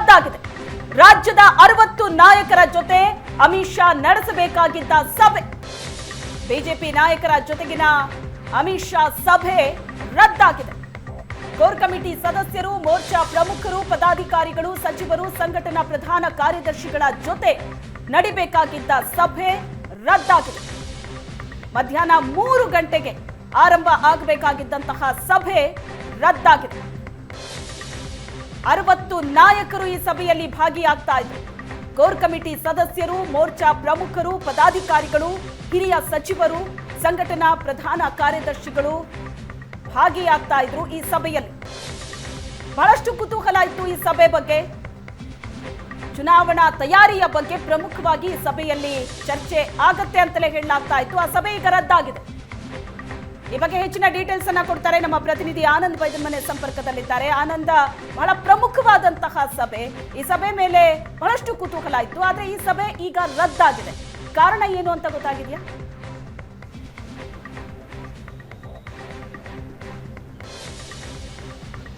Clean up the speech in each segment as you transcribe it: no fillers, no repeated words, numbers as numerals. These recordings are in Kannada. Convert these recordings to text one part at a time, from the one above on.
ರದ್ದಾಗಿದೆ. ರಾಜ್ಯದ 60 ನಾಯಕರ ಜೊತೆ ಅಮಿತ್ ಶಾ ನಡೆಸಬೇಕಾಗಿದ್ದ ಸಭೆ, ಬಿಜೆಪಿ ನಾಯಕರ ಜೊತೆಗಿನ ಅಮಿತ್ ಶಾ ಸಭೆ ರದ್ದಾಗಿದೆ. ಕೋರ್ ಕಮಿಟಿ ಸದಸ್ಯರು, ಮೋರ್ಚಾ ಪ್ರಮುಖರು, ಪದಾಧಿಕಾರಿಗಳು, ಸಚಿವರು, ಸಂಘಟನಾ ಪ್ರಧಾನ ಕಾರ್ಯದರ್ಶಿಗಳ ಜೊತೆ ನಡಿಬೇಕಾಗಿದ್ದ ಸಭೆ ರದ್ದಾಗಿದೆ. ಮಧ್ಯಾಹ್ನ 3 ಗಂಟೆಗೆ ಆರಂಭ ಆಗಬೇಕಾಗಿದ್ದಂತಹ ಸಭೆ ರದ್ದಾಗಿದೆ. 60 ನಾಯಕರು ಈ ಸಭೆಯಲ್ಲಿ ಭಾಗಿಯಾಗ್ತಾ ಇದ್ರು. ಕೋರ್ ಕಮಿಟಿ ಸದಸ್ಯರು, ಮೋರ್ಚಾ ಪ್ರಮುಖರು, ಪದಾಧಿಕಾರಿಗಳು, ಹಿರಿಯ ಸಚಿವರು, ಸಂಘಟನಾ ಪ್ರಧಾನ ಕಾರ್ಯದರ್ಶಿಗಳು ಭಾಗಿಯಾಗ್ತಾ ಇದ್ರು ಈ ಸಭೆಯಲ್ಲಿ. ಬಹಳಷ್ಟು ಕುತೂಹಲ ಇತ್ತು ಈ ಸಭೆ ಬಗ್ಗೆ. ಚುನಾವಣಾ ತಯಾರಿಯ ಬಗ್ಗೆ ಪ್ರಮುಖವಾಗಿ ಈ ಸಭೆಯಲ್ಲಿ ಚರ್ಚೆ ಆಗತ್ತೆ ಅಂತಲೇ ಹೇಳಲಾಗ್ತಾ ಇತ್ತು. ಆ ಸಭೆ ಈಗ ರದ್ದಾಗಿದೆ. ಈ ಬಗ್ಗೆ ಹೆಚ್ಚಿನ ಡೀಟೇಲ್ಸ್ ಅನ್ನ ಕೊಡ್ತಾರೆ ನಮ್ಮ ಪ್ರತಿನಿಧಿ ಆನಂದ್ ಬೈದಮನೆ ಸಂಪರ್ಕದಲ್ಲಿದ್ದಾರೆ. ಆನಂದ, ಬಹಳ ಪ್ರಮುಖವಾದಂತಹ ಸಭೆ, ಈ ಸಭೆ ಮೇಲೆ ಬಹಳಷ್ಟು ಕುತೂಹಲ ಇತ್ತು. ಆದ್ರೆ ಈ ಸಭೆ ಈಗ ರದ್ದಾಗಿದೆ. ಕಾರಣ ಏನು ಅಂತ ಗೊತ್ತಾಗಿದೆಯಾ?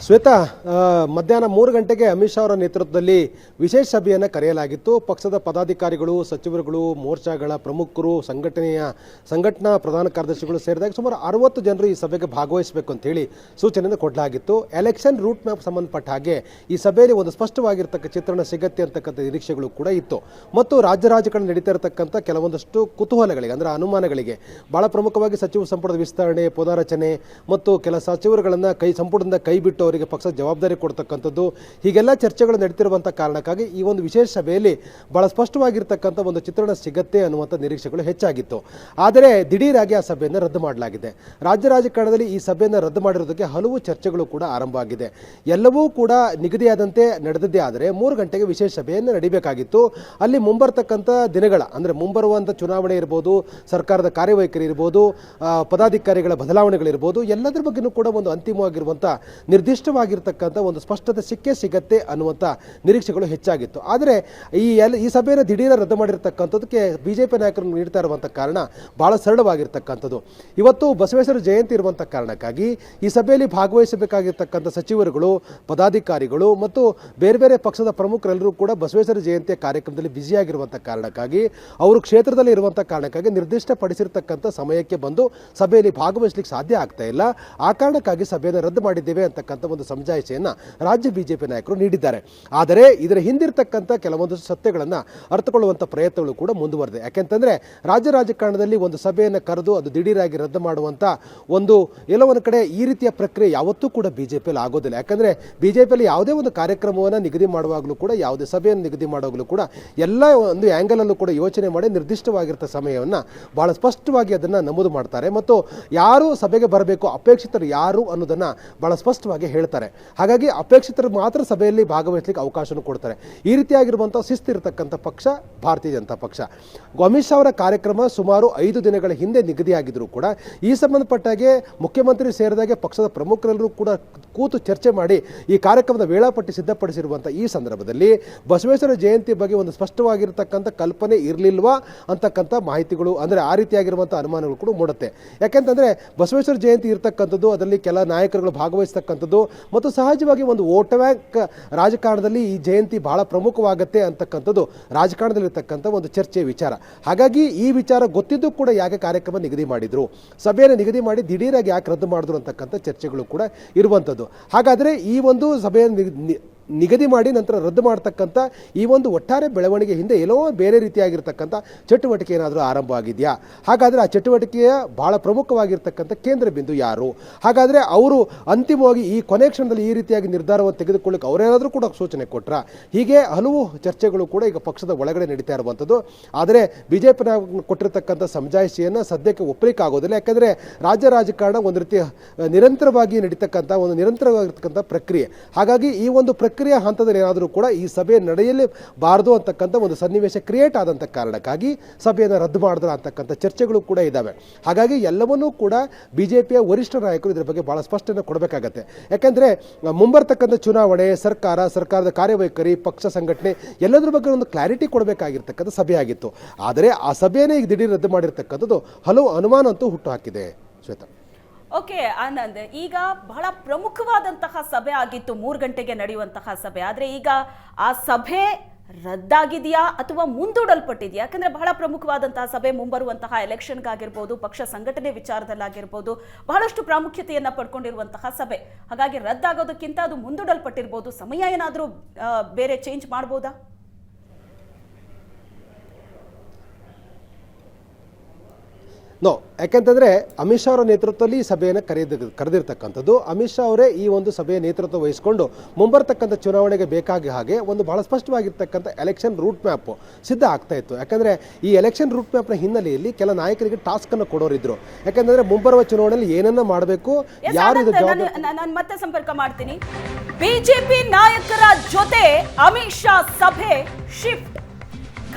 ಶ್ವೇತಾ, ಮಧ್ಯಾಹ್ನ 3 ಗಂಟೆಗೆ ಅಮಿತ್ ಶಾ ಅವರ ನೇತೃತ್ವದಲ್ಲಿ ವಿಶೇಷ ಸಭೆಯನ್ನು ಕರೆಯಲಾಗಿತ್ತು. ಪಕ್ಷದ ಪದಾಧಿಕಾರಿಗಳು, ಸಚಿವರುಗಳು, ಮೋರ್ಚಾಗಳ ಪ್ರಮುಖರು, ಸಂಘಟನಾ ಪ್ರಧಾನ ಕಾರ್ಯದರ್ಶಿಗಳು ಸೇರಿದಾಗ ಸುಮಾರು 60 ಜನರು ಈ ಸಭೆಗೆ ಭಾಗವಹಿಸಬೇಕು ಅಂತ ಹೇಳಿ ಸೂಚನೆಯನ್ನು ಕೊಡಲಾಗಿತ್ತು. ಎಲೆಕ್ಷನ್ ರೂಟ್ ಮ್ಯಾಪ್ ಸಂಬಂಧಪಟ್ಟ ಹಾಗೆ ಈ ಸಭೆಯಲ್ಲಿ ಒಂದು ಸ್ಪಷ್ಟವಾಗಿರ್ತಕ್ಕ ಚಿತ್ರಣ ಸಿಗತ್ತೆ ಅಂತಕ್ಕಂಥ ನಿರೀಕ್ಷೆಗಳು ಕೂಡ ಇತ್ತು. ಮತ್ತು ರಾಜಕಾರಣ ನಡೀತಾ ಇರತಕ್ಕಂಥ ಕೆಲವೊಂದಷ್ಟು ಕುತೂಹಲಗಳಿಗೆ, ಅಂದರೆ ಅನುಮಾನಗಳಿಗೆ, ಬಹಳ ಪ್ರಮುಖವಾಗಿ ಸಚಿವ ಸಂಪುಟದ ವಿಸ್ತರಣೆ, ಪುನಾರಚನೆ ಮತ್ತು ಕೆಲ ಸಚಿವರುಗಳನ್ನು ಸಂಪುಟದಿಂದ ಕೈ ಬಿಟ್ಟು ಅವರಿಗೆ ಪಕ್ಷದ ಜವಾಬ್ದಾರಿ ಕೊಡ್ತಕ್ಕಂಥದ್ದು, ಹೀಗೆಲ್ಲ ಚರ್ಚೆಗಳು ನಡೀತಿರುವಂಥ ಕಾರಣಕ್ಕಾಗಿ ಈ ಒಂದು ವಿಶೇಷ ಸಭೆಯಲ್ಲಿ ಬಹಳ ಸ್ಪಷ್ಟವಾಗಿರ್ತಕ್ಕಂಥ ಒಂದು ಚಿತ್ರಣ ಸಿಗತ್ತೆ ಅನ್ನುವಂಥ ನಿರೀಕ್ಷೆಗಳು ಹೆಚ್ಚಾಗಿತ್ತು. ಆದರೆ ದಿಢೀರಾಗಿ ಆ ಸಭೆಯನ್ನು ರದ್ದು ಮಾಡಲಾಗಿದೆ. ರಾಜಕಾರಣದಲ್ಲಿ ಈ ಸಭೆಯನ್ನು ರದ್ದು ಮಾಡಿರೋದಕ್ಕೆ ಹಲವು ಚರ್ಚೆಗಳು ಕೂಡ ಆರಂಭ ಆಗಿದೆ. ಎಲ್ಲವೂ ಕೂಡ ನಿಗದಿಯಾದಂತೆ ನಡೆದಿದ್ದೇ ಆದರೆ 3 ಗಂಟೆಗೆ ವಿಶೇಷ ಸಭೆಯನ್ನು ನಡೀಬೇಕಾಗಿತ್ತು. ಅಲ್ಲಿ ಮುಂಬರ್ತಕ್ಕಂಥ ದಿನಗಳ, ಅಂದರೆ ಮುಂಬರುವಂಥ ಚುನಾವಣೆ ಇರ್ಬೋದು, ಸರ್ಕಾರದ ಕಾರ್ಯವೈಖರಿ ಇರ್ಬೋದು, ಪದಾಧಿಕಾರಿಗಳ ಬದಲಾವಣೆಗಳಿರ್ಬೋದು, ಎಲ್ಲದರ ಬಗ್ಗೆಯೂ ಕೂಡ ಒಂದು ಅಂತಿಮವಾಗಿರುವಂಥ ನಿರ್ದಿಷ್ಟವಾಗಿರ್ತಕ್ಕಂಥ ಒಂದು ಸ್ಪಷ್ಟತೆ ಸಿಗತ್ತೆ ಅನ್ನುವಂಥ ನಿರೀಕ್ಷೆಗಳು ಹೆಚ್ಚಾಗಿತ್ತು. ಆದರೆ ಈ ಸಭೆಯನ್ನು ದಿಢೀರ ರದ್ದು ಮಾಡಿರ್ತಕ್ಕಂಥದಕ್ಕೆ ಬಿಜೆಪಿ ನಾಯಕರು ನೀಡ್ತಾ ಇರುವಂಥ ಕಾರಣ ಬಹಳ ಸರಳವಾಗಿರ್ತಕ್ಕಂಥದ್ದು. ಇವತ್ತು ಬಸವೇಶ್ವರ ಜಯಂತಿ ಇರುವಂಥ ಕಾರಣಕ್ಕಾಗಿ ಈ ಸಭೆಯಲ್ಲಿ ಭಾಗವಹಿಸಬೇಕಾಗಿರ್ತಕ್ಕಂಥ ಸಚಿವರುಗಳು, ಪದಾಧಿಕಾರಿಗಳು ಮತ್ತು ಬೇರೆ ಬೇರೆ ಪಕ್ಷದ ಪ್ರಮುಖರೆಲ್ಲರೂ ಕೂಡ ಬಸವೇಶ್ವರ ಜಯಂತಿಯ ಕಾರ್ಯಕ್ರಮದಲ್ಲಿ ಬ್ಯುಸಿಯಾಗಿರುವಂಥ ಕಾರಣಕ್ಕಾಗಿ, ಅವರು ಕ್ಷೇತ್ರದಲ್ಲಿ ಇರುವಂಥ ಕಾರಣಕ್ಕಾಗಿ ನಿರ್ದಿಷ್ಟಪಡಿಸಿರ್ತಕ್ಕಂಥ ಸಮಯಕ್ಕೆ ಬಂದು ಸಭೆಯಲ್ಲಿ ಭಾಗವಹಿಸಲಿಕ್ಕೆ ಸಾಧ್ಯ ಆಗ್ತಾ ಇಲ್ಲ. ಆ ಕಾರಣಕ್ಕಾಗಿ ಸಭೆಯನ್ನು ರದ್ದು ಮಾಡಿದ್ದೇವೆ ಅಂತಕ್ಕಂಥ ಒಂದು ಸಮಜಾಯಿಷೆಯನ್ನು ರಾಜ್ಯ ಬಿಜೆಪಿ ನಾಯಕರು ನೀಡಿದ್ದಾರೆ. ಆದರೆ ಇದರ ಹಿಂದಿರ್ತಕ್ಕಂಥ ಕೆಲವೊಂದು ಸತ್ಯಗಳನ್ನು ಅರ್ಥಕೊಳ್ಳುವಂಥ ಪ್ರಯತ್ನಗಳು ಕೂಡ ಮುಂದುವರೆದಿದೆ. ಯಾಕೆಂತಂದ್ರೆ ರಾಜಕಾರಣದಲ್ಲಿ ಒಂದು ಸಭೆಯನ್ನು ಕರೆದು ಅದು ದಿಢೀರಾಗಿ ರದ್ದು ಮಾಡುವಂಥ ಎಲ್ಲೋ ಒಂದು ಕಡೆ ಈ ರೀತಿಯ ಪ್ರಕ್ರಿಯೆ ಯಾವತ್ತೂ ಕೂಡ ಬಿಜೆಪಿಯಲ್ಲಿ ಆಗೋದಿಲ್ಲ. ಯಾಕಂದ್ರೆ ಬಿಜೆಪಿಯಲ್ಲಿ ಯಾವುದೇ ಒಂದು ಕಾರ್ಯಕ್ರಮವನ್ನು ನಿಗದಿ ಮಾಡುವಾಗಲೂ ಕೂಡ, ಯಾವುದೇ ಸಭೆಯನ್ನು ನಿಗದಿ ಮಾಡುವಾಗಲೂ ಕೂಡ ಎಲ್ಲ ಒಂದು ಆ್ಯಂಗಲ್ ಅಲ್ಲೂ ಕೂಡ ಯೋಚನೆ ಮಾಡಿ ನಿರ್ದಿಷ್ಟವಾಗಿರ್ತ ಸಮಯವನ್ನು ಬಹಳ ಸ್ಪಷ್ಟವಾಗಿ ಅದನ್ನು ನಮೂದು ಮಾಡ್ತಾರೆ. ಮತ್ತು ಯಾರು ಸಭೆಗೆ ಬರಬೇಕು, ಅಪೇಕ್ಷಿತರು ಯಾರು ಅನ್ನೋದನ್ನು ಬಹಳ ಸ್ಪಷ್ಟವಾಗಿ ಹೇಳ್ತಾರೆ. ಹಾಗಾಗಿ ಅಪೇಕ್ಷಿತರು ಮಾತ್ರ ಸಭೆಯಲ್ಲಿ ಭಾಗವಹಿಸಲಿಕ್ಕೆ ಅವಕಾಶವನ್ನು ಕೊಡ್ತಾರೆ. ಈ ರೀತಿಯಾಗಿರುವಂಥ ಶಿಸ್ತಿರತಕ್ಕಂಥ ಪಕ್ಷ ಭಾರತೀಯ ಜನತಾ ಪಕ್ಷ. ಅಮಿತ್ ಶಾ ಅವರ ಕಾರ್ಯಕ್ರಮ ಸುಮಾರು 5 ದಿನಗಳ ಹಿಂದೆ ನಿಗದಿಯಾಗಿದ್ದರೂ ಕೂಡ ಈ ಸಂಬಂಧಪಟ್ಟಾಗೆ ಮುಖ್ಯಮಂತ್ರಿ ಸೇರಿದಾಗೆ ಪಕ್ಷದ ಪ್ರಮುಖರೆಲ್ಲರೂ ಕೂಡ ಕೂತು ಚರ್ಚೆ ಮಾಡಿ ಈ ಕಾರ್ಯಕ್ರಮದ ವೇಳಾಪಟ್ಟಿ ಸಿದ್ಧಪಡಿಸಿರುವಂಥ ಈ ಸಂದರ್ಭದಲ್ಲಿ ಬಸವೇಶ್ವರ ಜಯಂತಿ ಬಗ್ಗೆ ಒಂದು ಸ್ಪಷ್ಟವಾಗಿರ್ತಕ್ಕಂಥ ಕಲ್ಪನೆ ಇರಲಿಲ್ವಾ ಅಂತಕ್ಕಂಥ ಮಾಹಿತಿಗಳು, ಅಂದರೆ ಆ ರೀತಿಯಾಗಿರುವಂಥ ಅನುಮಾನಗಳು ಕೂಡ ಮೂಡುತ್ತೆ. ಯಾಕೆಂತಂದರೆ ಬಸವೇಶ್ವರ ಜಯಂತಿ ಇರತಕ್ಕಂಥದ್ದು, ಅದರಲ್ಲಿ ಕೆಲ ನಾಯಕರುಗಳು ಭಾಗವಹಿಸ್ತಕ್ಕಂಥದ್ದು ಮತ್ತು ಸಹಜವಾಗಿ ಒಂದು ವೋಟ್ ಬ್ಯಾಂಕ್ ರಾಜಕಾರಣದಲ್ಲಿ ಈ ಜಯಂತಿ ಬಹಳ ಪ್ರಮುಖವಾಗುತ್ತೆ ಅಂತಕ್ಕಂಥದ್ದು ರಾಜಕಾರಣದಲ್ಲಿರ್ತಕ್ಕಂಥ ಒಂದು ಚರ್ಚೆ ವಿಚಾರ. ಹಾಗಾಗಿ ಈ ವಿಚಾರ ಗೊತ್ತಿದ್ದು ಕೂಡ ಯಾಕೆ ಕಾರ್ಯಕ್ರಮ ನಿಗದಿ ಮಾಡಿದ್ರು, ಸಭೆಯನ್ನು ನಿಗದಿ ಮಾಡಿ ದಿಢೀರಾಗಿ ಯಾಕೆ ರದ್ದು ಮಾಡಿದ್ರು ಅಂತಕ್ಕಂಥ ಚರ್ಚೆಗಳು ಕೂಡ ಇರುವಂಥದ್ದು. ಹಾಗಾದರೆ ಈ ಒಂದು ಸಭೆಯನ್ನು ನಿಗದಿ ಮಾಡಿ ನಂತರ ರದ್ದು ಮಾಡತಕ್ಕಂಥ ಈ ಒಂದು ಒಟ್ಟಾರೆ ಬೆಳವಣಿಗೆ ಹಿಂದೆ ಎಲ್ಲೋ ಬೇರೆ ರೀತಿಯಾಗಿರ್ತಕ್ಕಂಥ ಚಟುವಟಿಕೆ ಏನಾದರೂ ಆರಂಭ ಆಗಿದೆಯಾ? ಹಾಗಾದರೆ ಆ ಚಟುವಟಿಕೆಯ ಬಹಳ ಪ್ರಮುಖವಾಗಿರ್ತಕ್ಕಂಥ ಕೇಂದ್ರ ಬಿಂದು ಯಾರು? ಹಾಗಾದರೆ ಅವರು ಅಂತಿಮವಾಗಿ ಈ ಕೊನೆ ಕ್ಷಣದಲ್ಲಿ ಈ ರೀತಿಯಾಗಿ ನಿರ್ಧಾರವನ್ನು ತೆಗೆದುಕೊಳ್ಳಕ್ಕೆ ಅವರೇನಾದರೂ ಕೂಡ ಸೂಚನೆ ಕೊಟ್ರ? ಹೀಗೆ ಹಲವು ಚರ್ಚೆಗಳು ಕೂಡ ಈಗ ಪಕ್ಷದ ಒಳಗಡೆ ನಡೀತಾ ಇರುವಂಥದ್ದು. ಆದರೆ ಬಿಜೆಪಿ ಕೊಟ್ಟಿರ್ತಕ್ಕಂಥ ಸಮಜಾಯಿಷಿಯನ್ನು ಸದ್ಯಕ್ಕೆ ಒಪ್ಪಲಿಕ್ಕೆ ಆಗೋದಿಲ್ಲ. ಯಾಕಂದರೆ ರಾಜಕಾರಣ ಒಂದು ರೀತಿ ನಿರಂತರವಾಗಿ ನಡೀತಕ್ಕಂಥ ಒಂದು ನಿರಂತರವಾಗಿರ್ತಕ್ಕಂಥ ಪ್ರಕ್ರಿಯೆ. ಹಾಗಾಗಿ ಈ ಒಂದು ಪ್ರಕ್ರಿಯೆ ಹಂತದಲ್ಲಿ ಏನಾದರೂ ಕೂಡ ಈ ಸಭೆ ನಡೆಯಲೇಬಾರದು ಅಂತಕ್ಕಂಥ ಒಂದು ಸನ್ನಿವೇಶ ಕ್ರಿಯೇಟ್ ಆದಂಥ ಕಾರಣಕ್ಕಾಗಿ ಸಭೆಯನ್ನು ರದ್ದು ಮಾಡಿದ್ರ ಅಂತಕ್ಕಂಥ ಚರ್ಚೆಗಳು ಕೂಡ ಇದ್ದಾವೆ. ಹಾಗಾಗಿ ಎಲ್ಲವನ್ನೂ ಕೂಡ ಬಿಜೆಪಿಯ ವರಿಷ್ಠ ನಾಯಕರು ಇದರ ಬಗ್ಗೆ ಬಹಳ ಸ್ಪಷ್ಟನೆ ಕೊಡಬೇಕಾಗತ್ತೆ. ಯಾಕಂದರೆ ಮುಂಬರ್ತಕ್ಕಂಥ ಚುನಾವಣೆ, ಸರ್ಕಾರದ ಕಾರ್ಯವೈಖರಿ, ಪಕ್ಷ ಸಂಘಟನೆ ಎಲ್ಲದರ ಬಗ್ಗೆ ಒಂದು ಕ್ಲಾರಿಟಿ ಕೊಡಬೇಕಾಗಿರ್ತಕ್ಕಂಥ ಸಭೆಯಾಗಿತ್ತು. ಆದರೆ ಆ ಸಭೆಯನ್ನೇ ಈಗ ದಿಢೀರ್ ರದ್ದು ಮಾಡಿರ್ತಕ್ಕಂಥದ್ದು ಹಲವು ಅನುಮಾನ ಅಂತೂ ಹುಟ್ಟು ಹಾಕಿದೆ. ಶ್ವೇತಾ, ಓಕೆ ಆನಂದ್, ಈಗ ಬಹಳ ಪ್ರಮುಖವಾದಂತಹ ಸಭೆ ಆಗಿತ್ತು, 3 ಗಂಟೆಗೆ ನಡೆಯುವಂತಹ ಸಭೆ. ಆದ್ರೆ ಈಗ ಆ ಸಭೆ ರದ್ದಾಗಿದೆಯಾ ಅಥವಾ ಮುಂದೂಡಲ್ಪಟ್ಟಿದೆಯಾ? ಯಾಕಂದ್ರೆ ಬಹಳ ಪ್ರಮುಖವಾದಂತಹ ಸಭೆ, ಮುಂಬರುವಂತಹ ಎಲೆಕ್ಷನ್ಗಾಗಿರ್ಬೋದು, ಪಕ್ಷ ಸಂಘಟನೆ ವಿಚಾರದಲ್ಲಾಗಿರ್ಬೋದು, ಬಹಳಷ್ಟು ಪ್ರಾಮುಖ್ಯತೆಯನ್ನ ಪಡ್ಕೊಂಡಿರುವಂತಹ ಸಭೆ. ಹಾಗಾಗಿ ರದ್ದಾಗೋದಕ್ಕಿಂತ ಅದು ಮುಂದೂಡಲ್ಪಟ್ಟಿರ್ಬೋದು. ಸಮಯ ಏನಾದರೂ ಬೇರೆ ಚೇಂಜ್ ಮಾಡ್ಬೋದಾ? ನೋ, ಯಾಕೆಂತಂದರೆ ಅಮಿತ್ ಶಾ ಅವರ ನೇತೃತ್ವದಲ್ಲಿ ಈ ಸಭೆಯನ್ನು ಕರೆದಿರ್ತಕ್ಕಂಥದ್ದು. ಅಮಿತ್ ಶಾ ಅವರೇ ಈ ಒಂದು ಸಭೆಯ ನೇತೃತ್ವ ವಹಿಸಿಕೊಂಡು ಮುಂಬರ್ತಕ್ಕಂಥ ಚುನಾವಣೆಗೆ ಬೇಕಾಗಿ ಹಾಗೆ ಒಂದು ಬಹಳ ಸ್ಪಷ್ಟವಾಗಿರ್ತಕ್ಕಂಥ ಎಲೆಕ್ಷನ್ ರೂಟ್ ಮ್ಯಾಪ್ ಸಿದ್ಧ ಆಗ್ತಾ ಇತ್ತು. ಯಾಕಂದರೆ ಈ ಎಲೆಕ್ಷನ್ ರೂಟ್ ಮ್ಯಾಪ್ನ ಹಿನ್ನೆಲೆಯಲ್ಲಿ ಕೆಲ ನಾಯಕರಿಗೆ ಟಾಸ್ಕನ್ನು ಕೊಡೋರಿದ್ರು. ಯಾಕಂದರೆ ಮುಂಬರುವ ಚುನಾವಣೆಯಲ್ಲಿ ಏನನ್ನ ಮಾಡಬೇಕು, ಯಾರು ಇದು ಜವಾಬ್ದಾರಿ. ನಾನು ಮತ್ತೆ ಸಂಪರ್ಕ ಮಾಡ್ತೀನಿ. ಬಿಜೆಪಿ ನಾಯಕರ ಜೊತೆ ಅಮಿತ್ ಶಾ ಸಭೆ ಶಿಫ್ಟ್.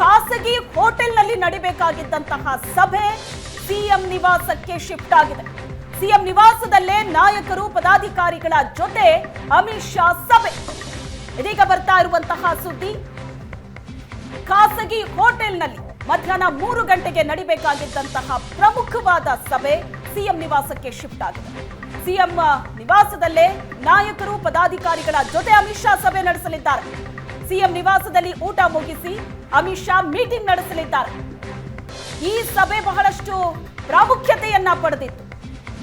ಖಾಸಗಿ ಹೋಟೆಲ್ನಲ್ಲಿ ನಡಿಬೇಕಾಗಿದ್ದಂತಹ ಸಭೆ ಸಿಎಂ ನಿವಾಸಕ್ಕೆ ಶಿಫ್ಟ್ ಆಗಿದೆ. ಸಿಎಂ ನಿವಾಸದಲ್ಲೇ ನಾಯಕರು ಪದಾಧಿಕಾರಿಗಳ ಜೊತೆ ಅಮಿತ್ ಶಾ ಸಭೆ. ಇದೀಗ ಬರ್ತಾ ಇರುವಂತಹ ಸುದ್ದಿ, ಖಾಸಗಿ ಹೋಟೆಲ್ನಲ್ಲಿ ಮಧ್ಯಾಹ್ನ 3 ಗಂಟೆಗೆ ನಡಿಬೇಕಾಗಿದ್ದಂತಹ ಪ್ರಮುಖವಾದ ಸಭೆ ಸಿಎಂ ನಿವಾಸಕ್ಕೆ ಶಿಫ್ಟ್ ಆಗಿದೆ. ಸಿಎಂ ನಿವಾಸದಲ್ಲೇ ನಾಯಕರು ಪದಾಧಿಕಾರಿಗಳ ಜೊತೆ ಅಮಿತ್ ಶಾ ಸಭೆ ನಡೆಸಲಿದ್ದಾರೆ. ಸಿಎಂ ನಿವಾಸದಲ್ಲಿ ಊಟ ಮುಗಿಸಿ ಅಮಿತ್ ಶಾ ಮೀಟಿಂಗ್ ನಡೆಸಲಿದ್ದಾರೆ. ಈ ಸಭೆ ಬಹಳಷ್ಟು ಪ್ರಾಮುಖ್ಯತೆಯನ್ನ ಪಡೆದಿತ್ತು.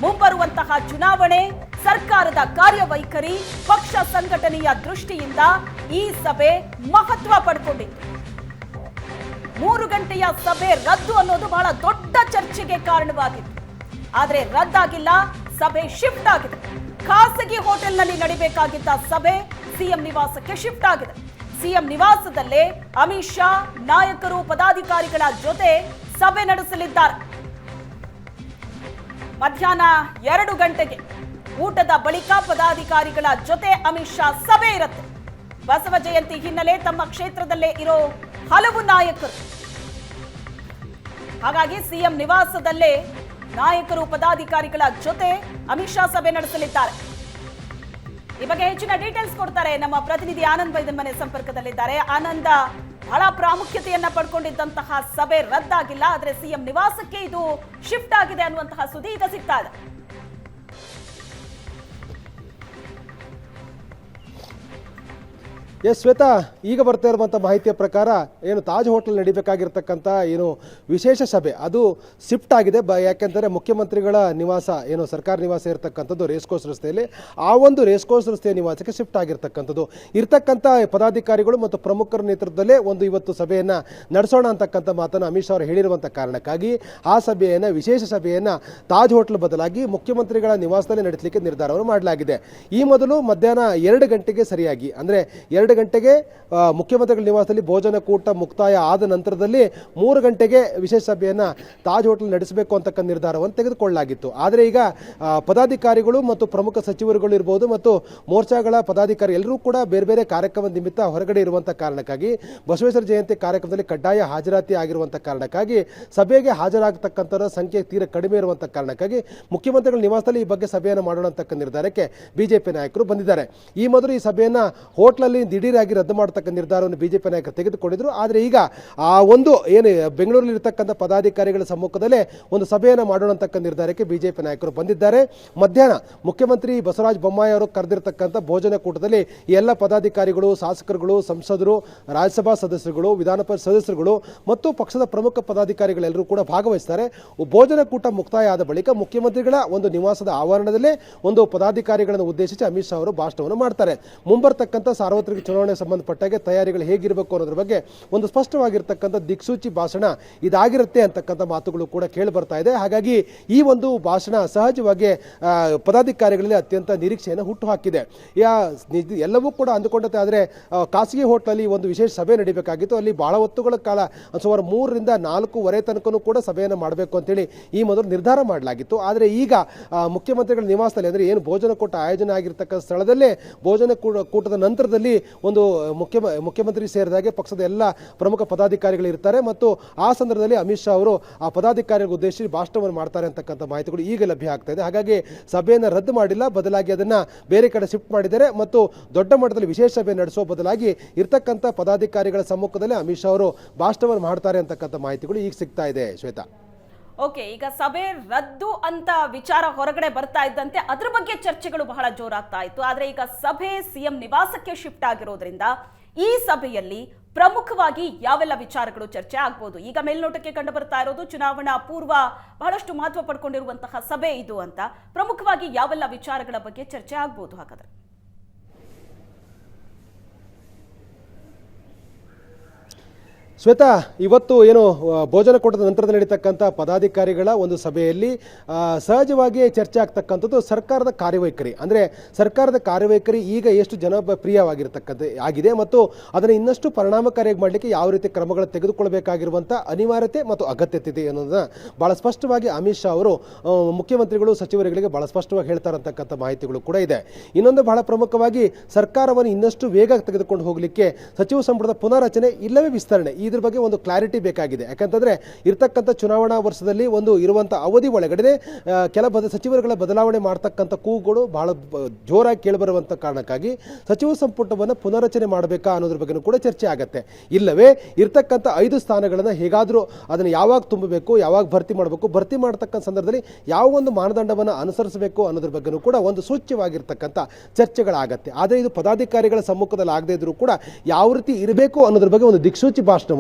ಮುಂಬರುವಂತಹ ಚುನಾವಣೆ, ಸರ್ಕಾರದ ಕಾರ್ಯವೈಖರಿ, ಪಕ್ಷ ಸಂಘಟನೆಯ ದೃಷ್ಟಿಯಿಂದ ಈ ಸಭೆ ಮಹತ್ವ ಪಡ್ಕೊಂಡಿತ್ತು. 3 ಗಂಟೆಯ ಸಭೆ ರದ್ದು ಅನ್ನೋದು ಬಹಳ ದೊಡ್ಡ ಚರ್ಚೆಗೆ ಕಾರಣವಾಗಿತ್ತು. ಆದ್ರೆ ರದ್ದಾಗಿಲ್ಲ, ಸಭೆ ಶಿಫ್ಟ್ ಆಗಿದೆ. ಖಾಸಗಿ ಹೋಟೆಲ್ನಲ್ಲಿ ನಡಿಬೇಕಾಗಿದ್ದ ಸಭೆ ಸಿಎಂ ನಿವಾಸಕ್ಕೆ ಶಿಫ್ಟ್ ಆಗಿದೆ. ಸಿಎಂ ನಿವಾಸದಲ್ಲೇ ಅಮಿತ್ ಶಾ ನಾಯಕರು ಪದಾಧಿಕಾರಿಗಳ ಜೊತೆ ಸಭೆ ನಡೆಸಲಿದ್ದಾರೆ. ಮಧ್ಯಾಹ್ನ 2 ಗಂಟೆಗೆ ಊಟದ ಬಳಿಕ ಪದಾಧಿಕಾರಿಗಳ ಜೊತೆ ಅಮಿತ್ ಶಾ ಸಭೆ ಇರುತ್ತೆ. ಬಸವ ಜಯಂತಿ ಹಿನ್ನೆಲೆ ತಮ್ಮ ಕ್ಷೇತ್ರದಲ್ಲೇ ಇರೋ ಹಲವು ನಾಯಕರು, ಹಾಗಾಗಿ ಸಿಎಂ ನಿವಾಸದಲ್ಲೇ ನಾಯಕರು ಪದಾಧಿಕಾರಿಗಳ ಜೊತೆ ಅಮಿತ್ ಶಾ ಸಭೆ ನಡೆಸಲಿದ್ದಾರೆ. ಈ ಬಗ್ಗೆ ಹೆಚ್ಚಿನ ಡೀಟೇಲ್ಸ್ ಕೊಡ್ತಾರೆ ನಮ್ಮ ಪ್ರತಿನಿಧಿ ಆನಂದ್ ಬೈದನ್ ಮನೆ ಸಂಪರ್ಕದಲ್ಲಿದ್ದಾರೆ. ಆನಂದ, ಬಹಳ ಪ್ರಾಮುಖ್ಯತೆಯನ್ನ ಪಡ್ಕೊಂಡಿದ್ದಂತಹ ಸಭೆ ರದ್ದಾಗಿಲ್ಲ, ಆದ್ರೆ ಸಿಎಂ ನಿವಾಸಕ್ಕೆ ಇದು ಶಿಫ್ಟ್ ಆಗಿದೆ ಅನ್ನುವಂತಹ ಸುದ್ದಿ ಈಗ ಸಿಗ್ತಾ ಇದೆ. ಎಸ್ ಶ್ವೇತಾ, ಈಗ ಬರ್ತಾ ಇರುವಂಥ ಮಾಹಿತಿಯ ಪ್ರಕಾರ ಏನು ತಾಜ್ ಹೋಟೆಲ್ ನಡಿಬೇಕಾಗಿರ್ತಕ್ಕಂಥ ಏನು ವಿಶೇಷ ಸಭೆ ಅದು ಶಿಫ್ಟ್ ಆಗಿದೆ. ಯಾಕೆಂದರೆ ಮುಖ್ಯಮಂತ್ರಿಗಳ ನಿವಾಸ ಏನು ಸರ್ಕಾರ ನಿವಾಸ ಇರತಕ್ಕಂಥದ್ದು ರೇಸ್ಕೋರ್ಸ್ ರಸ್ತೆಯಲ್ಲಿ, ಆ ಒಂದು ರೇಸ್ಕೋರ್ಸ್ ರಸ್ತೆಯ ನಿವಾಸಕ್ಕೆ ಶಿಫ್ಟ್ ಆಗಿರ್ತಕ್ಕಂಥದ್ದು. ಇರ್ತಕ್ಕಂಥ ಪದಾಧಿಕಾರಿಗಳು ಮತ್ತು ಪ್ರಮುಖರ ನೇತೃತ್ವದಲ್ಲೇ ಒಂದು ಇವತ್ತು ಸಭೆಯನ್ನು ನಡೆಸೋಣ ಅಂತಕ್ಕಂಥ ಮಾತನ್ನು ಅಮಿತ್ ಶಾ ಅವರು ಹೇಳಿರುವಂಥ ಕಾರಣಕ್ಕಾಗಿ ಆ ಸಭೆಯನ್ನು, ವಿಶೇಷ ಸಭೆಯನ್ನು ತಾಜ್ ಹೋಟೆಲ್ ಬದಲಾಗಿ ಮುಖ್ಯಮಂತ್ರಿಗಳ ನಿವಾಸದಲ್ಲಿ ನಡೆಸಲಿಕ್ಕೆ ನಿರ್ಧಾರವನ್ನು ಮಾಡಲಾಗಿದೆ. ಈ ಮೊದಲು ಮಧ್ಯಾಹ್ನ 2 ಗಂಟೆಗೆ ಸರಿಯಾಗಿ, ಅಂದರೆ 2 ಗಂಟೆಗೆ ಮುಖ್ಯಮಂತ್ರಿಗಳ ನಿವಾಸದಲ್ಲಿ ಭೋಜನ ಕೂಟ ಮುಕ್ತಾಯ ಆದ ನಂತರದಲ್ಲಿ 3 ಗಂಟೆಗೆ ವಿಶೇಷ ಸಭೆಯನ್ನು ತಾಜ್ ಹೋಟೆಲ್ ನಡೆಸಬೇಕು ಅಂತಕ್ಕಂಥ ನಿರ್ಧಾರವನ್ನು ತೆಗೆದುಕೊಳ್ಳಲಾಗಿತ್ತು. ಆದರೆ ಈಗ ಪದಾಧಿಕಾರಿಗಳು ಮತ್ತು ಪ್ರಮುಖ ಸಚಿವರುಗಳು ಇರ್ಬೋದು ಮತ್ತು ಮೋರ್ಚಾಗಳ ಪದಾಧಿಕಾರಿ ಎಲ್ಲರೂ ಕೂಡ ಬೇರೆ ಬೇರೆ ಕಾರ್ಯಕ್ರಮದ ನಿಮಿತ್ತ ಹೊರಗಡೆ ಇರುವಂಥ ಕಾರಣಕ್ಕಾಗಿ, ಬಸವೇಶ್ವರ ಜಯಂತಿ ಕಾರ್ಯಕ್ರಮದಲ್ಲಿ ಕಡ್ಡಾಯ ಹಾಜರಾತಿ ಆಗಿರುವಂಥ ಕಾರಣಕ್ಕಾಗಿ, ಸಭೆಗೆ ಹಾಜರಾಗತಕ್ಕಂಥವರ ಸಂಖ್ಯೆ ತೀರ ಕಡಿಮೆ ಇರುವಂಥ ಕಾರಣಕ್ಕಾಗಿ ಮುಖ್ಯಮಂತ್ರಿಗಳ ನಿವಾಸದಲ್ಲಿ ಈ ಬಗ್ಗೆ ಸಭೆಯನ್ನು ಮಾಡೋಣ ಅಂತಕ್ಕ ನಿರ್ಧಾರಕ್ಕೆ ಬಿಜೆಪಿ ನಾಯಕರು ಬಂದಿದ್ದಾರೆ. ಈ ಮೊದಲು ಈ ಸಭೆಯನ್ನು ಹೋಟ್ಲಲ್ಲಿ ದಿಢೀರಾಗಿ ರದ್ದು ಮಾಡತಕ್ಕ ನಿರ್ಧಾರವನ್ನು ಬಿಜೆಪಿ ನಾಯಕರು ತೆಗೆದುಕೊಂಡಿದ್ರು. ಆದರೆ ಈಗ ಆ ಒಂದು ಏನು ಬೆಂಗಳೂರಲ್ಲಿ ಇರತಕ್ಕಂಥ ಪದಾಧಿಕಾರಿಗಳ ಸಮ್ಮುಖದಲ್ಲೇ ಒಂದು ಸಭೆಯನ್ನು ಮಾಡೋಣ ಅಂತಕ್ಕ ನಿರ್ಧಾರಕ್ಕೆ ಬಿಜೆಪಿ ನಾಯಕರು ಬಂದಿದ್ದಾರೆ. ಮಧ್ಯಾಹ್ನ ಮುಖ್ಯಮಂತ್ರಿ ಬಸವರಾಜ ಬೊಮ್ಮಾಯಿ ಅವರು ಕರೆದಿರ್ತಕ್ಕಂಥ ಭೋಜನ ಕೂಟದಲ್ಲಿ ಎಲ್ಲ ಪದಾಧಿಕಾರಿಗಳು, ಶಾಸಕರುಗಳು, ಸಂಸದರು, ರಾಜ್ಯಸಭಾ ಸದಸ್ಯರುಗಳು, ವಿಧಾನ ಪರಿಷತ್ ಸದಸ್ಯರುಗಳು ಮತ್ತು ಪಕ್ಷದ ಪ್ರಮುಖ ಪದಾಧಿಕಾರಿಗಳೆಲ್ಲರೂ ಕೂಡ ಭಾಗವಹಿಸ್ತಾರೆ. ಭೋಜನ ಕೂಟ ಮುಕ್ತಾಯ ಆದ ಬಳಿಕ ಮುಖ್ಯಮಂತ್ರಿಗಳ ಒಂದು ನಿವಾಸದ ಆವರಣದಲ್ಲೇ ಒಂದು ಪದಾಧಿಕಾರಿಗಳನ್ನು ಉದ್ದೇಶಿಸಿ ಅಮಿತ್ ಶಾ ಅವರು ಭಾಷಣವನ್ನು ಮಾಡ್ತಾರೆ. ಮುಂಬರ್ತಕ್ಕಂಥ ಸಾರ್ವತ್ರಿಕ ಚುನಾವಣೆಗೆ ಸಂಬಂಧಪಟ್ಟಾಗೆ ತಯಾರಿಗಳು ಹೇಗಿರಬೇಕು ಅನ್ನೋದ್ರ ಬಗ್ಗೆ ಒಂದು ಸ್ಪಷ್ಟವಾಗಿರ್ತಕ್ಕಂಥ ದಿಕ್ಸೂಚಿ ಭಾಷಣ ಇದಾಗಿರುತ್ತೆ ಅಂತಕ್ಕಂಥ ಮಾತುಗಳು ಕೂಡ ಕೇಳಿ ಬರ್ತಾ ಇದೆ. ಹಾಗಾಗಿ ಈ ಒಂದು ಭಾಷಣ ಸಹಜವಾಗಿ ಪದಾಧಿಕಾರಿಗಳಲ್ಲಿ ಅತ್ಯಂತ ನಿರೀಕ್ಷೆಯನ್ನು ಹುಟ್ಟುಹಾಕಿದೆ. ಎಲ್ಲವೂ ಕೂಡ ಅಂದುಕೊಂಡಂತೆ ಆದರೆ ಖಾಸಗಿ ಹೋಟ್ಲಲ್ಲಿ ಒಂದು ವಿಶೇಷ ಸಭೆ ನಡೀಬೇಕಾಗಿತ್ತು. ಅಲ್ಲಿ ಬಹಳ ಹೊತ್ತುಗಳ ಕಾಲ ಸುಮಾರು 3 ರಿಂದ 4:15 ತನಕನೂ ಕೂಡ ಸಭೆಯನ್ನು ಮಾಡಬೇಕು ಅಂತೇಳಿ ಈ ಮೊದಲು ನಿರ್ಧಾರ ಮಾಡಲಾಗಿತ್ತು. ಆದರೆ ಈಗ ಮುಖ್ಯಮಂತ್ರಿಗಳ ನಿವಾಸದಲ್ಲಿ, ಅಂದರೆ ಏನು ಭೋಜನ ಕೂಟ ಆಯೋಜನೆ ಆಗಿರ್ತಕ್ಕಂಥ ಸ್ಥಳದಲ್ಲೇ ಭೋಜನ ಕೂಟದ ನಂತರದಲ್ಲಿ ಒಂದು ಮುಖ್ಯಮಂತ್ರಿ ಸೇರಿದಾಗೆ ಪಕ್ಷದ ಎಲ್ಲ ಪ್ರಮುಖ ಪದಾಧಿಕಾರಿಗಳು ಇರ್ತಾರೆ ಮತ್ತು ಆ ಸಂದರ್ಭದಲ್ಲಿ ಅಮಿತ್ ಶಾ ಅವರು ಆ ಪದಾಧಿಕಾರಿಗಳಿಗೆ ಉದ್ದೇಶಿಸಿ ಭಾಷಣವನ್ನು ಮಾಡ್ತಾರೆ ಅಂತಕ್ಕಂಥ ಮಾಹಿತಿಗಳು ಈಗ ಲಭ್ಯ ಆಗ್ತಾ ಇದೆ. ಹಾಗಾಗಿ ಸಭೆಯನ್ನು ರದ್ದು ಮಾಡಿಲ್ಲ, ಬದಲಾಗಿ ಅದನ್ನ ಬೇರೆ ಕಡೆ ಶಿಫ್ಟ್ ಮಾಡಿದ್ದಾರೆ ಮತ್ತು ದೊಡ್ಡ ಮಟ್ಟದಲ್ಲಿ ವಿಶೇಷ ಸಭೆ ನಡೆಸುವ ಬದಲಾಗಿ ಇರ್ತಕ್ಕಂಥ ಪದಾಧಿಕಾರಿಗಳ ಸಮ್ಮುಖದಲ್ಲಿ ಅಮಿತ್ ಶಾ ಅವರು ಭಾಷಣವನ್ನು ಮಾಡ್ತಾರೆ ಅಂತಕ್ಕಂಥ ಮಾಹಿತಿಗಳು ಈಗ ಸಿಗ್ತಾ ಇದೆ. ಶ್ವೇತಾ, ಓಕೆ, ಈಗ ಸಭೆ ರದ್ದು ಅಂತ ವಿಚಾರ ಹೊರಗಡೆ ಬರ್ತಾ ಇದ್ದಂತೆ ಅದ್ರ ಬಗ್ಗೆ ಚರ್ಚೆಗಳು ಬಹಳ ಜೋರಾಗ್ತಾ ಇತ್ತು. ಆದ್ರೆ ಈಗ ಸಭೆ ಸಿಎಂ ನಿವಾಸಕ್ಕೆ ಶಿಫ್ಟ್ ಆಗಿರೋದ್ರಿಂದ ಈ ಸಭೆಯಲ್ಲಿ ಪ್ರಮುಖವಾಗಿ ಯಾವೆಲ್ಲ ವಿಚಾರಗಳು ಚರ್ಚೆ ಆಗ್ಬೋದು? ಈಗ ಮೇಲ್ನೋಟಕ್ಕೆ ಕಂಡು ಬರ್ತಾ ಇರೋದು ಚುನಾವಣಾ ಪೂರ್ವ ಬಹಳಷ್ಟು ಮಹತ್ವ ಪಡ್ಕೊಂಡಿರುವಂತಹ ಸಭೆ ಇದು ಅಂತ. ಪ್ರಮುಖವಾಗಿ ಯಾವೆಲ್ಲ ವಿಚಾರಗಳ ಬಗ್ಗೆ ಚರ್ಚೆ ಆಗ್ಬೋದು ಹಾಗಾದ್ರೆ? ಶ್ವೇತಾ, ಇವತ್ತು ಏನು ಭೋಜನ ಕೂಟದ ನಂತರದ ನಡೀತಕ್ಕಂಥ ಪದಾಧಿಕಾರಿಗಳ ಒಂದು ಸಭೆಯಲ್ಲಿ ಸಹಜವಾಗಿ ಚರ್ಚೆ ಆಗ್ತಕ್ಕಂಥದ್ದು ಸರ್ಕಾರದ ಕಾರ್ಯವೈಖರಿ. ಅಂದರೆ ಸರ್ಕಾರದ ಕಾರ್ಯವೈಖರಿ ಈಗ ಎಷ್ಟು ಜನಪ್ರಿಯವಾಗಿರ್ತಕ್ಕಂಥ ಆಗಿದೆ ಮತ್ತು ಅದನ್ನು ಇನ್ನಷ್ಟು ಪರಿಣಾಮಕಾರಿಯಾಗಿ ಮಾಡಲಿಕ್ಕೆ ಯಾವ ರೀತಿ ಕ್ರಮಗಳು ತೆಗೆದುಕೊಳ್ಬೇಕಾಗಿರುವಂಥ ಅನಿವಾರ್ಯತೆ ಮತ್ತು ಅಗತ್ಯತೆ ಇದೆ ಅನ್ನೋದನ್ನ ಭಾಳ ಸ್ಪಷ್ಟವಾಗಿ ಅಮಿತ್ ಶಾ ಅವರು ಮುಖ್ಯಮಂತ್ರಿಗಳು ಸಚಿವರುಗಳಿಗೆ ಭಾಳ ಸ್ಪಷ್ಟವಾಗಿ ಹೇಳ್ತಾ ಇರತಕ್ಕಂಥ ಮಾಹಿತಿಗಳು ಕೂಡ ಇದೆ. ಇನ್ನೊಂದು ಬಹಳ ಪ್ರಮುಖವಾಗಿ ಸರ್ಕಾರವನ್ನು ಇನ್ನಷ್ಟು ವೇಗ ತೆಗೆದುಕೊಂಡು ಹೋಗಲಿಕ್ಕೆ ಸಚಿವ ಸಂಪುಟದ ಪುನರ್ರಚನೆ ಇಲ್ಲವೇ ವಿಸ್ತರಣೆ ಇದ್ರ ಬಗ್ಗೆ ಒಂದು ಕ್ಲಾರಿಟಿ ಬೇಕಾಗಿದೆ. ಯಾಕಂತಂದ್ರೆ ಇರ್ತಕ್ಕಂಥ ಚುನಾವಣಾ ವರ್ಷದಲ್ಲಿ ಒಂದು ಇರುವಂಥ ಅವಧಿ ಒಳಗಡೆ ಕೆಲ ಸಚಿವರುಗಳ ಬದಲಾವಣೆ ಮಾಡ್ತಕ್ಕಂಥ ಕೂಗುಗಳು ಬಹಳ ಜೋರಾಗಿ ಕೇಳಿಬರುವಂಥ ಕಾರಣಕ್ಕಾಗಿ ಸಚಿವ ಸಂಪುಟವನ್ನು ಪುನರ್ರಚನೆ ಮಾಡಬೇಕಾ ಅನ್ನೋದ್ರ ಬಗ್ಗೆ ಕೂಡ ಚರ್ಚೆ ಆಗುತ್ತೆ. ಇಲ್ಲವೇ ಇರ್ತಕ್ಕಂಥ 5 ಸ್ಥಾನಗಳನ್ನು ಹೇಗಾದರೂ ಅದನ್ನು ಯಾವಾಗ ತುಂಬಬೇಕು, ಯಾವಾಗ ಭರ್ತಿ ಮಾಡಬೇಕು, ಭರ್ತಿ ಮಾಡತಕ್ಕಂಥ ಸಂದರ್ಭದಲ್ಲಿ ಯಾವ ಒಂದು ಮಾನದಂಡವನ್ನು ಅನುಸರಿಸಬೇಕು ಅನ್ನೋದ್ರ ಬಗ್ಗೆನೂ ಕೂಡ ಒಂದು ಸೂಚ್ಯವಾಗಿರ್ತಕ್ಕಂಥ ಚರ್ಚೆಗಳಾಗತ್ತೆ. ಆದರೆ ಇದು ಪದಾಧಿಕಾರಿಗಳ ಸಮ್ಮುಖದಲ್ಲಿ ಆಗದೇ ಇದ್ರೂ ಕೂಡ ಯಾವ ರೀತಿ ಇರಬೇಕು ಅನ್ನೋದ್ರ ಬಗ್ಗೆ ಒಂದು ದಿಕ್ಸೂಚಿ ಭಾಷಣವನ್ನು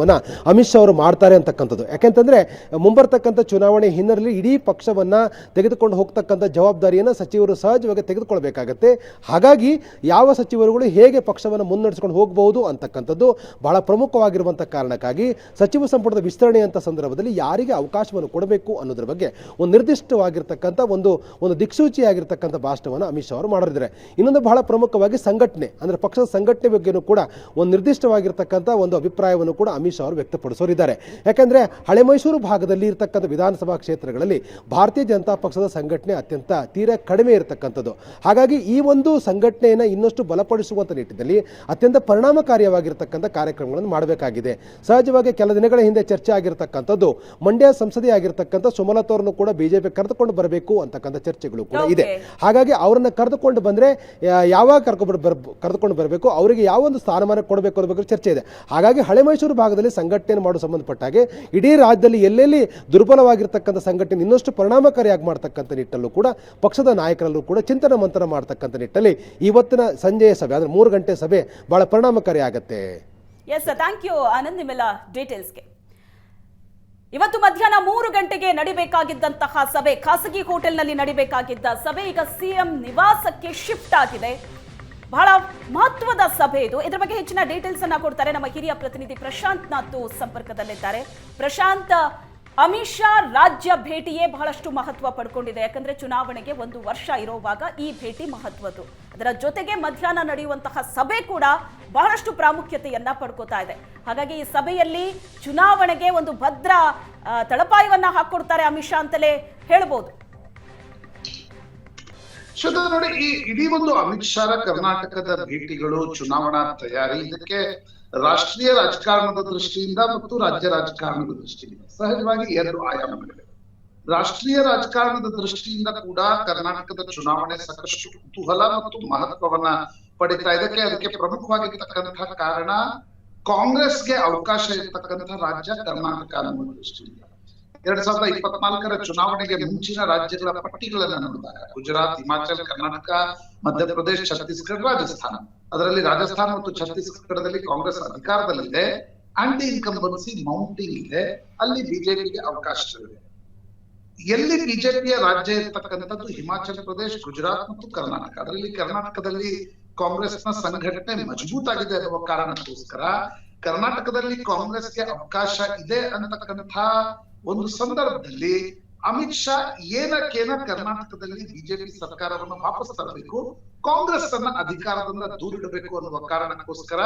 ಅಮಿತ್ ಶಾ ಅವರು ಮಾಡ್ತಾರೆ ಅಂತಕ್ಕಂಥದ್ದು. ಯಾಕೆಂತಂದ್ರೆ ಮುಂಬರ್ತಕ್ಕಂಥ ಚುನಾವಣೆ ಹಿನ್ನೆಲೆಯಲ್ಲಿ ಇಡೀ ಪಕ್ಷವನ್ನ ತೆಗೆದುಕೊಂಡು ಹೋಗ್ತಕ್ಕಂಥ ಜವಾಬ್ದಾರಿಯನ್ನು ಸಚಿವರು ಸಹಜವಾಗಿ ತೆಗೆದುಕೊಳ್ಬೇಕಾಗತ್ತೆ. ಹಾಗಾಗಿ ಯಾವ ಸಚಿವರುಗಳು ಹೇಗೆ ಪಕ್ಷವನ್ನು ಮುನ್ನಡೆಸಿಕೊಂಡು ಹೋಗಬಹುದು ಅಂತಕ್ಕಂಥದ್ದು ಬಹಳ ಪ್ರಮುಖವಾಗಿರುವಂಥ ಕಾರಣಕ್ಕಾಗಿ ಸಚಿವ ಸಂಪುಟದ ವಿಸ್ತರಣೆ ಅಂತ ಸಂದರ್ಭದಲ್ಲಿ ಯಾರಿಗೆ ಅವಕಾಶವನ್ನು ಕೊಡಬೇಕು ಅನ್ನೋದ್ರ ಬಗ್ಗೆ ಒಂದು ನಿರ್ದಿಷ್ಟವಾಗಿರ್ತಕ್ಕಂಥ ಒಂದು ದಿಕ್ಸೂಚಿಯಾಗಿರ್ತಕ್ಕಂಥ ಭಾಷಣವನ್ನು ಅಮಿತ್ ಶಾ ಅವರು ಮಾಡಿದ್ದಾರೆ. ಇನ್ನೊಂದು ಬಹಳ ಪ್ರಮುಖವಾಗಿ ಸಂಘಟನೆ, ಅಂದ್ರೆ ಪಕ್ಷದ ಸಂಘಟನೆ ಬಗ್ಗೆನೂ ಕೂಡ ಒಂದು ನಿರ್ದಿಷ್ಟವಾಗಿರ್ತಕ್ಕಂಥ ಒಂದು ಅಭಿಪ್ರಾಯವನ್ನು ಕೂಡ ಅಮಿತ್ ಶಾ ಅವರು ವ್ಯಕ್ತಪಡಿಸೋರಿದ್ದಾರೆ. ಯಾಕಂದ್ರೆ ಹಳೆ ಮೈಸೂರು ಭಾಗದಲ್ಲಿ ಇರತಕ್ಕಂಥ ವಿಧಾನಸಭಾ ಕ್ಷೇತ್ರಗಳಲ್ಲಿ ಭಾರತೀಯ ಜನತಾ ಪಕ್ಷದ ಸಂಘಟನೆ ಅತ್ಯಂತ ತೀರಾ ಕಡಿಮೆ ಇರತಕ್ಕಂಥದ್ದು. ಹಾಗಾಗಿ ಈ ಒಂದು ಸಂಘಟನೆಯನ್ನು ಇನ್ನಷ್ಟು ಬಲಪಡಿಸುವಂಥ ನಿಟ್ಟಿನಲ್ಲಿ ಅತ್ಯಂತ ಪರಿಣಾಮಕಾರಿಯಾಗಿರ್ತಕ್ಕಂಥ ಕಾರ್ಯಕ್ರಮಗಳನ್ನು ಮಾಡಬೇಕಾಗಿದೆ. ಸಹಜವಾಗಿ ಕೆಲ ದಿನಗಳ ಹಿಂದೆ ಚರ್ಚೆ ಆಗಿರತಕ್ಕಂಥದ್ದು ಮಂಡ್ಯ ಸಂಸದೆ ಆಗಿರ್ತಕ್ಕಂಥ ಸುಮಲತಾ ಅವರನ್ನು ಕೂಡ ಬಿಜೆಪಿ ಕರೆದುಕೊಂಡು ಬರಬೇಕು ಅಂತಕ್ಕಂಥ ಚರ್ಚೆಗಳು ಕೂಡ ಇದೆ. ಹಾಗಾಗಿ ಅವರನ್ನ ಕರೆದುಕೊಂಡು ಬಂದ್ರೆ ಯಾವಾಗ ಕರೆದುಕೊಂಡು ಬರಬೇಕು, ಅವರಿಗೆ ಯಾವ ಒಂದು ಸ್ಥಾನಮಾನ ಕೊಡಬೇಕು ಅನ್ನೋ ಬಗ್ಗೆ ಚರ್ಚೆ ಇದೆ. ಹಾಗಾಗಿ ಹಳೆ ಮೈಸೂರು ಭಾಗದಲ್ಲಿ ಸಂಘಟನೆ ಮಾಡುವ ಸಂಬಂಧಪಟ್ಟ ಹಾಗೆ ಇಡೀ ರಾಜ್ಯದಲ್ಲಿ ಎಲ್ಲೆಲ್ಲಿ ದುರ್ಬಲವಾಗಿರ್ತಕ್ಕಂಥ ಸಂಘಟನೆ ಇನ್ನಷ್ಟು ಪರಿಣಾಮಕಾರಿಯಾಗಿ ಮಾಡ್ತಕ್ಕಂಥ ನಿಟ್ಟಲ್ಲೂ ಕೂಡ ಪಕ್ಷದ ನಾಯಕರಲ್ಲೂ ಕೂಡ ಚಿಂತನ ಮಂಥನ ಮಾಡ್ತಕ್ಕಂಥ ನಿಟ್ಟಲ್ಲಿ ಇವತ್ತಿನ ಸಂಜೆಯ ಸಭೆ ಅಂದ್ರೆ 3 ಗಂಟೆ ಸಭೆ ಬಹಳ ಪರಿಣಾಮಕಾರಿ ಆಗುತ್ತೆ. ಎಸ್, ಥ್ಯಾಂಕ್ ಯು ಆನಂದ್ ನಿಮ್ಮೆಲ್ಲ ಡೀಟೇಲ್ಸ್ಗೆ. ಇವತ್ತು ಮಧ್ಯಾಹ್ನ 3 ಗಂಟೆಗೆ ನಡಿಬೇಕಾಗಿದ್ದಂತಹ ಸಭೆ, ಖಾಸಗಿ ಹೋಟೆಲ್ನಲ್ಲಿ ನಡಿಬೇಕಾಗಿದ್ದ ಸಭೆ ಈಗ ಸಿಎಂ ನಿವಾಸಕ್ಕೆ ಶಿಫ್ಟ್ ಆಗಿದೆ. ಬಹಳ ಮಹತ್ವದ ಸಭೆ ಇದು. ಇದರ ಬಗ್ಗೆ ಹೆಚ್ಚಿನ ಡೀಟೇಲ್ಸ್ ಅನ್ನ ಕೊಡ್ತಾರೆ ನಮ್ಮ ಹಿರಿಯ ಪ್ರತಿನಿಧಿ ಪ್ರಶಾಂತ್ ನಾಥ್ ಸಂಪರ್ಕದಲ್ಲಿದ್ದಾರೆ. ಪ್ರಶಾಂತ್, ಅಮಿತ್ ಶಾ ರಾಜ್ಯ ಭೇಟಿಯೇ ಬಹಳಷ್ಟು ಮಹತ್ವ ಪಡ್ಕೊಂಡಿದೆ. ಯಾಕಂದ್ರೆ ಚುನಾವಣೆಗೆ 1 ವರ್ಷ ಇರುವಾಗ ಈ ಭೇಟಿ ಮಹತ್ವದ್ದು. ಅದರ ಜೊತೆಗೆ ಮಧ್ಯಾಹ್ನ ನಡೆಯುವಂತಹ ಸಭೆ ಕೂಡ ಬಹಳಷ್ಟು ಪ್ರಾಮುಖ್ಯತೆಯನ್ನ ಪಡ್ಕೋತಾ ಇದೆ. ಹಾಗಾಗಿ ಈ ಸಭೆಯಲ್ಲಿ ಚುನಾವಣೆಗೆ ಒಂದು ಭದ್ರ ತಳಪಾಯವನ್ನ ಹಾಕೊಡ್ತಾರೆ ಅಮಿತ್ ಶಾ ಅಂತಲೇ ಹೇಳ್ಬೋದು. ಶ್ವೇತಾ ನೋಡಿ, ಈ ಇಡೀ ಒಂದು ಅಮಿತ್ ಶಾ ಕರ್ನಾಟಕದ ಭೇಟಿಗಳು, ಚುನಾವಣಾ ತಯಾರಿ, ಇದಕ್ಕೆ ರಾಷ್ಟ್ರೀಯ ರಾಜಕಾರಣದ ದೃಷ್ಟಿಯಿಂದ ಮತ್ತು ರಾಜ್ಯ ರಾಜಕಾರಣದ ದೃಷ್ಟಿಯಿಂದ ಸಹಜವಾಗಿ 2 ಆಯಾಮಗಳಿವೆ. ರಾಷ್ಟ್ರೀಯ ರಾಜಕಾರಣದ ದೃಷ್ಟಿಯಿಂದ ಕೂಡ ಕರ್ನಾಟಕದ ಚುನಾವಣೆ ಸಾಕಷ್ಟು ಕುತೂಹಲ ಮತ್ತು ಮಹತ್ವವನ್ನ ಪಡಿತಾ ಇದೆ. ಅದಕ್ಕೆ ಪ್ರಮುಖವಾಗಿರ್ತಕ್ಕಂತಹ ಕಾರಣ ಕಾಂಗ್ರೆಸ್ಗೆ ಅವಕಾಶ ಇರ್ತಕ್ಕಂತಹ ರಾಜ್ಯ ಕರ್ನಾಟಕ ಅನ್ನುವ ದೃಷ್ಟಿಯಿಂದ 2024ರ ಚುನಾವಣೆಗೆ ಮುಂಚಿನ ರಾಜ್ಯಗಳ ಪಟ್ಟಿಗಳನ್ನ ನೋಡಿದಾಗ ಗುಜರಾತ್, ಹಿಮಾಚಲ್, ಕರ್ನಾಟಕ, ಮಧ್ಯಪ್ರದೇಶ, ಛತ್ತೀಸ್ಗಢ, ರಾಜಸ್ಥಾನ, ಅದರಲ್ಲಿ ರಾಜಸ್ಥಾನ ಮತ್ತು ಛತ್ತೀಸ್ಗಢದಲ್ಲಿ ಕಾಂಗ್ರೆಸ್ ಅಧಿಕಾರದಲ್ಲಿದೆ. ಆಂಟಿ ಇನ್ಕಂಬನ್ಸಿ ಮೌಂಟಿಂಗ್ ಇದೆ, ಅಲ್ಲಿ ಬಿಜೆಪಿಗೆ ಅವಕಾಶಗಳಿವೆ. ಎಲ್ಲಿ ಬಿಜೆಪಿಯ ರಾಜ್ಯ ಇರ್ತಕ್ಕಂಥದ್ದು ಹಿಮಾಚಲ ಪ್ರದೇಶ, ಗುಜರಾತ್ ಮತ್ತು ಕರ್ನಾಟಕ. ಅದರಲ್ಲಿ ಕರ್ನಾಟಕದಲ್ಲಿ ಕಾಂಗ್ರೆಸ್ನ ಸಂಘಟನೆ ಮಜಬೂತ್ ಆಗಿದೆ ಅನ್ನುವ ಕಾರಣಕ್ಕೋಸ್ಕರ ಕರ್ನಾಟಕದಲ್ಲಿ ಕಾಂಗ್ರೆಸ್ಗೆ ಅವಕಾಶ ಇದೆ ಅನ್ನತಕ್ಕಂಥ ಒಂದು ಸಂದರ್ಭದಲ್ಲಿ ಅಮಿತ್ ಶಾ ಏನಕ್ಕೇನ ಕರ್ನಾಟಕದಲ್ಲಿ ಬಿಜೆಪಿ ಸರ್ಕಾರವನ್ನು ವಾಪಸ್ ತರಬೇಕು, ಕಾಂಗ್ರೆಸ್ ಅನ್ನ ಅಧಿಕಾರದಿಂದ ದೂರಿಡಬೇಕು ಅನ್ನುವ ಕಾರಣಕ್ಕೋಸ್ಕರ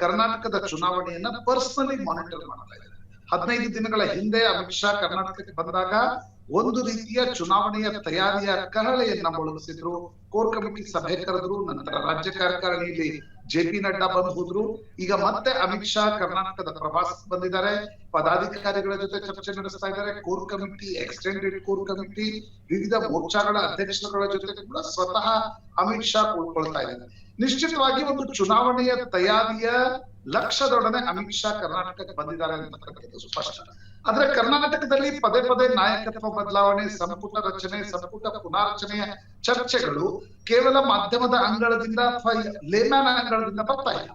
ಕರ್ನಾಟಕದ ಚುನಾವಣೆಯನ್ನ ಪರ್ಸನಲಿ ಮಾನಿಟರ್ ಮಾಡ್ತಾ ಇದ್ದಾರೆ. 15 ದಿನಗಳ ಹಿಂದೆ ಅಮಿತ್ ಶಾ ಕರ್ನಾಟಕಕ್ಕೆ ಬಂದಾಗ ಒಂದು ರೀತಿಯ ಚುನಾವಣೆಯ ತಯಾರಿಯ ಕಹಳೆಯನ್ನ ಮೊಳಗಿಸಿದ್ರು. ಕೋರ್ ಕಮಿಟಿ ಸಭೆ ಕರೆದ್ರು. ನಂತರ ರಾಜ್ಯ ಕಾರ್ಯಕಾರಿಣಿಯಲ್ಲಿ ಜೆಪಿ ನಡ್ಡಾ ಬಂದು ಹೋದ್ರು. ಈಗ ಮತ್ತೆ ಅಮಿತ್ ಶಾ ಕರ್ನಾಟಕದ ಪ್ರವಾಸಕ್ಕೆ ಬಂದಿದ್ದಾರೆ. ಪದಾಧಿಕಾರಿಗಳ ಜೊತೆ ಚರ್ಚೆ ನಡೆಸ್ತಾ ಇದ್ದಾರೆ. Core committee, extended core committee, ವಿವಿಧ ಮೋರ್ಚಾಗಳ ಅಧ್ಯಕ್ಷರುಗಳ ಜೊತೆ ಕೂಡ ಸ್ವತಃ ಅಮಿತ್ ಶಾ ಕೂತ್ಕೊಳ್ತಾ ಇದ್ದಾರೆ. ನಿಶ್ಚಿತವಾಗಿ ಒಂದು ಚುನಾವಣೆಯ ತಯಾರಿಯ ಲಕ್ಷ್ಯದೊಡನೆ ಅಮಿತ್ ಶಾ ಕರ್ನಾಟಕಕ್ಕೆ ಬಂದಿದ್ದಾರೆ ಅಂತಕ್ಕಂಥದ್ದು ಸ್ಪಷ್ಟ. ಆದ್ರೆ ಕರ್ನಾಟಕದಲ್ಲಿ ಪದೇ ಪದೇ ನಾಯಕತ್ವ ಬದಲಾವಣೆ, ಸಂಪುಟ ರಚನೆ, ಸಂಪುಟ ಪುನಾರಚನೆಯ ಚರ್ಚೆಗಳು ಕೇವಲ ಮಾಧ್ಯಮದ ಅಂಗಳದಿಂದ ಅಥವಾ ಲೇಮ್ಯಾನ್ ಅಂಗಳದಿಂದ ಬರ್ತಾ ಇಲ್ಲ.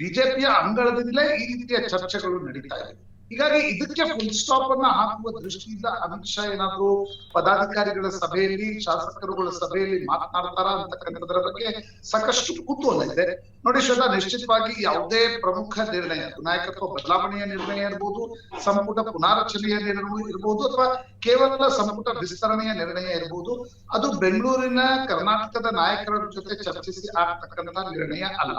ಬಿಜೆಪಿಯ ಅಂಗಳದಿಂದಲೇ ಈ ರೀತಿಯ ಚರ್ಚೆಗಳು ನಡೀತಾ ಇದೆ. ಹೀಗಾಗಿ ಇದಕ್ಕೆ ಫುಲ್ ಸ್ಟಾಪ್ ಅನ್ನ ಹಾಕುವ ದೃಷ್ಟಿಯಿಂದ ಅಮಿತ್ ಶಾ ಏನಾದ್ರು ಪದಾಧಿಕಾರಿಗಳ ಸಭೆಯಲ್ಲಿ, ಶಾಸಕರುಗಳ ಸಭೆಯಲ್ಲಿ ಮಾತನಾಡ್ತಾರ ಅಂತಕ್ಕಂಥದ್ರ ಬಗ್ಗೆ ಸಾಕಷ್ಟು ಕುತೂಹಲ ಇದೆ. ನೋಡಿ ಶ್ವೇತಾ, ನಿಶ್ಚಿತವಾಗಿ ಯಾವುದೇ ಪ್ರಮುಖ ನಿರ್ಣಯ, ನಾಯಕತ್ವ ಬದಲಾವಣೆಯ ನಿರ್ಣಯ ಇರ್ಬೋದು, ಸಂಪುಟ ಪುನಾರಚನೆಯ ನಿರ್ಣಯ ಇರ್ಬೋದು, ಅಥವಾ ಕೇವಲ ಸಂಪುಟ ವಿಸ್ತರಣೆಯ ನಿರ್ಣಯ ಇರ್ಬೋದು, ಅದು ಬೆಂಗಳೂರಿನ ಕರ್ನಾಟಕದ ನಾಯಕರ ಜೊತೆ ಚರ್ಚಿಸಿ ಆಗ್ತಕ್ಕಂಥ ನಿರ್ಣಯ ಅಲ್ಲ.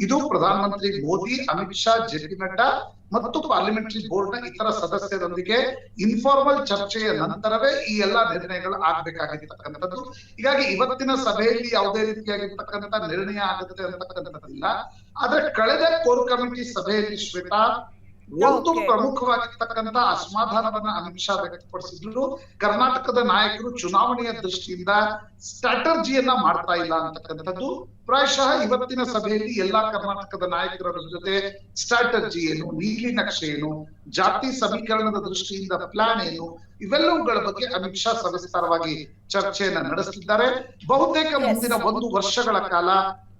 ಇದು ಪ್ರಧಾನಮಂತ್ರಿ ಮೋದಿ, ಅಮಿತ್ ಶಾ, ಜೆ.ಪಿ. ನಡ್ಡಾ ಮತ್ತು ಪಾರ್ಲಿಮೆಂಟರಿ ಬೋರ್ಡ್ ನ ಇತರ ಸದಸ್ಯರೊಂದಿಗೆ ಇನ್ಫಾರ್ಮಲ್ ಚರ್ಚೆಯ ನಂತರವೇ ಈ ಎಲ್ಲಾ ನಿರ್ಣಯಗಳು ಆಗ್ಬೇಕಾಗಿರ್ತಕ್ಕಂಥದ್ದು. ಹೀಗಾಗಿ ಇವತ್ತಿನ ಸಭೆಯಲ್ಲಿ ಯಾವುದೇ ರೀತಿಯಾಗಿರ್ತಕ್ಕಂಥ ನಿರ್ಣಯ ಆಗುತ್ತೆ ಅಂತಕ್ಕಂಥದ್ದಿಲ್ಲ. ಆದ್ರೆ ಕಳೆದ ಕೋರ್ ಕಮಿಟಿ ಸಭೆಯಲ್ಲಿ ಶ್ವೇತಾ ಒಂದು ಪ್ರಮುಖವಾಗಿರ್ತಕ್ಕಂಥ ಅಸಮಾಧಾನವನ್ನ ಅಮಿತ್ ಶಾ ವ್ಯಕ್ತಪಡಿಸಿದ್ರು. ಕರ್ನಾಟಕದ ನಾಯಕರು ಚುನಾವಣೆಯ ದೃಷ್ಟಿಯಿಂದ ಸ್ಟ್ರಾಟರ್ಜಿಯನ್ನ ಮಾಡ್ತಾ ಇಲ್ಲ ಅಂತಕ್ಕಂಥದ್ದು. ಪ್ರಾಯಶಃ ಇವತ್ತಿನ ಸಭೆಯಲ್ಲಿ ಎಲ್ಲಾ ಕರ್ನಾಟಕದ ನಾಯಕರ ಜೊತೆ ಸ್ಟ್ರಾಟರ್ಜಿ ಏನು, ನೀಲಿ ನಕ್ಷೆ ಏನು, ಜಾತಿ ಸಮೀಕರಣದ ದೃಷ್ಟಿಯಿಂದ ಪ್ಲಾನ್ ಏನು, ಇವೆಲ್ಲವುಗಳ ಬಗ್ಗೆ ಅಮಿತ್ ಶಾ ಸವಿಸ್ತಾರವಾಗಿ ಚರ್ಚೆಯನ್ನ ನಡೆಸುತ್ತಿದ್ದಾರೆ. ಬಹುತೇಕ ಮುಂದಿನ 1 ವರ್ಷಗಳ ಕಾಲ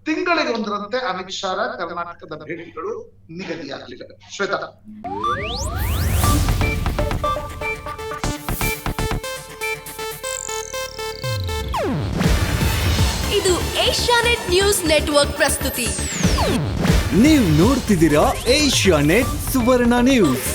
ತಿಂಗಳಿಗೊಂದರಂತೆ ಅಮಿತ್ ಶಾ ಕರ್ನಾಟಕದ ಭೇಟಿಗಳು ನಿಗದಿಯಾಗಲಿವೆ. ಶ್ವೇತಾ, ಇದು ಏಷ್ಯಾನೆಟ್ ನ್ಯೂಸ್ ನೆಟ್ವರ್ಕ್ ಪ್ರಸ್ತುತಿ. ನೀವು ನೋಡ್ತಿದ್ದೀರಾ ಏಷ್ಯಾನೆಟ್ ಸುವರ್ಣ ನ್ಯೂಸ್.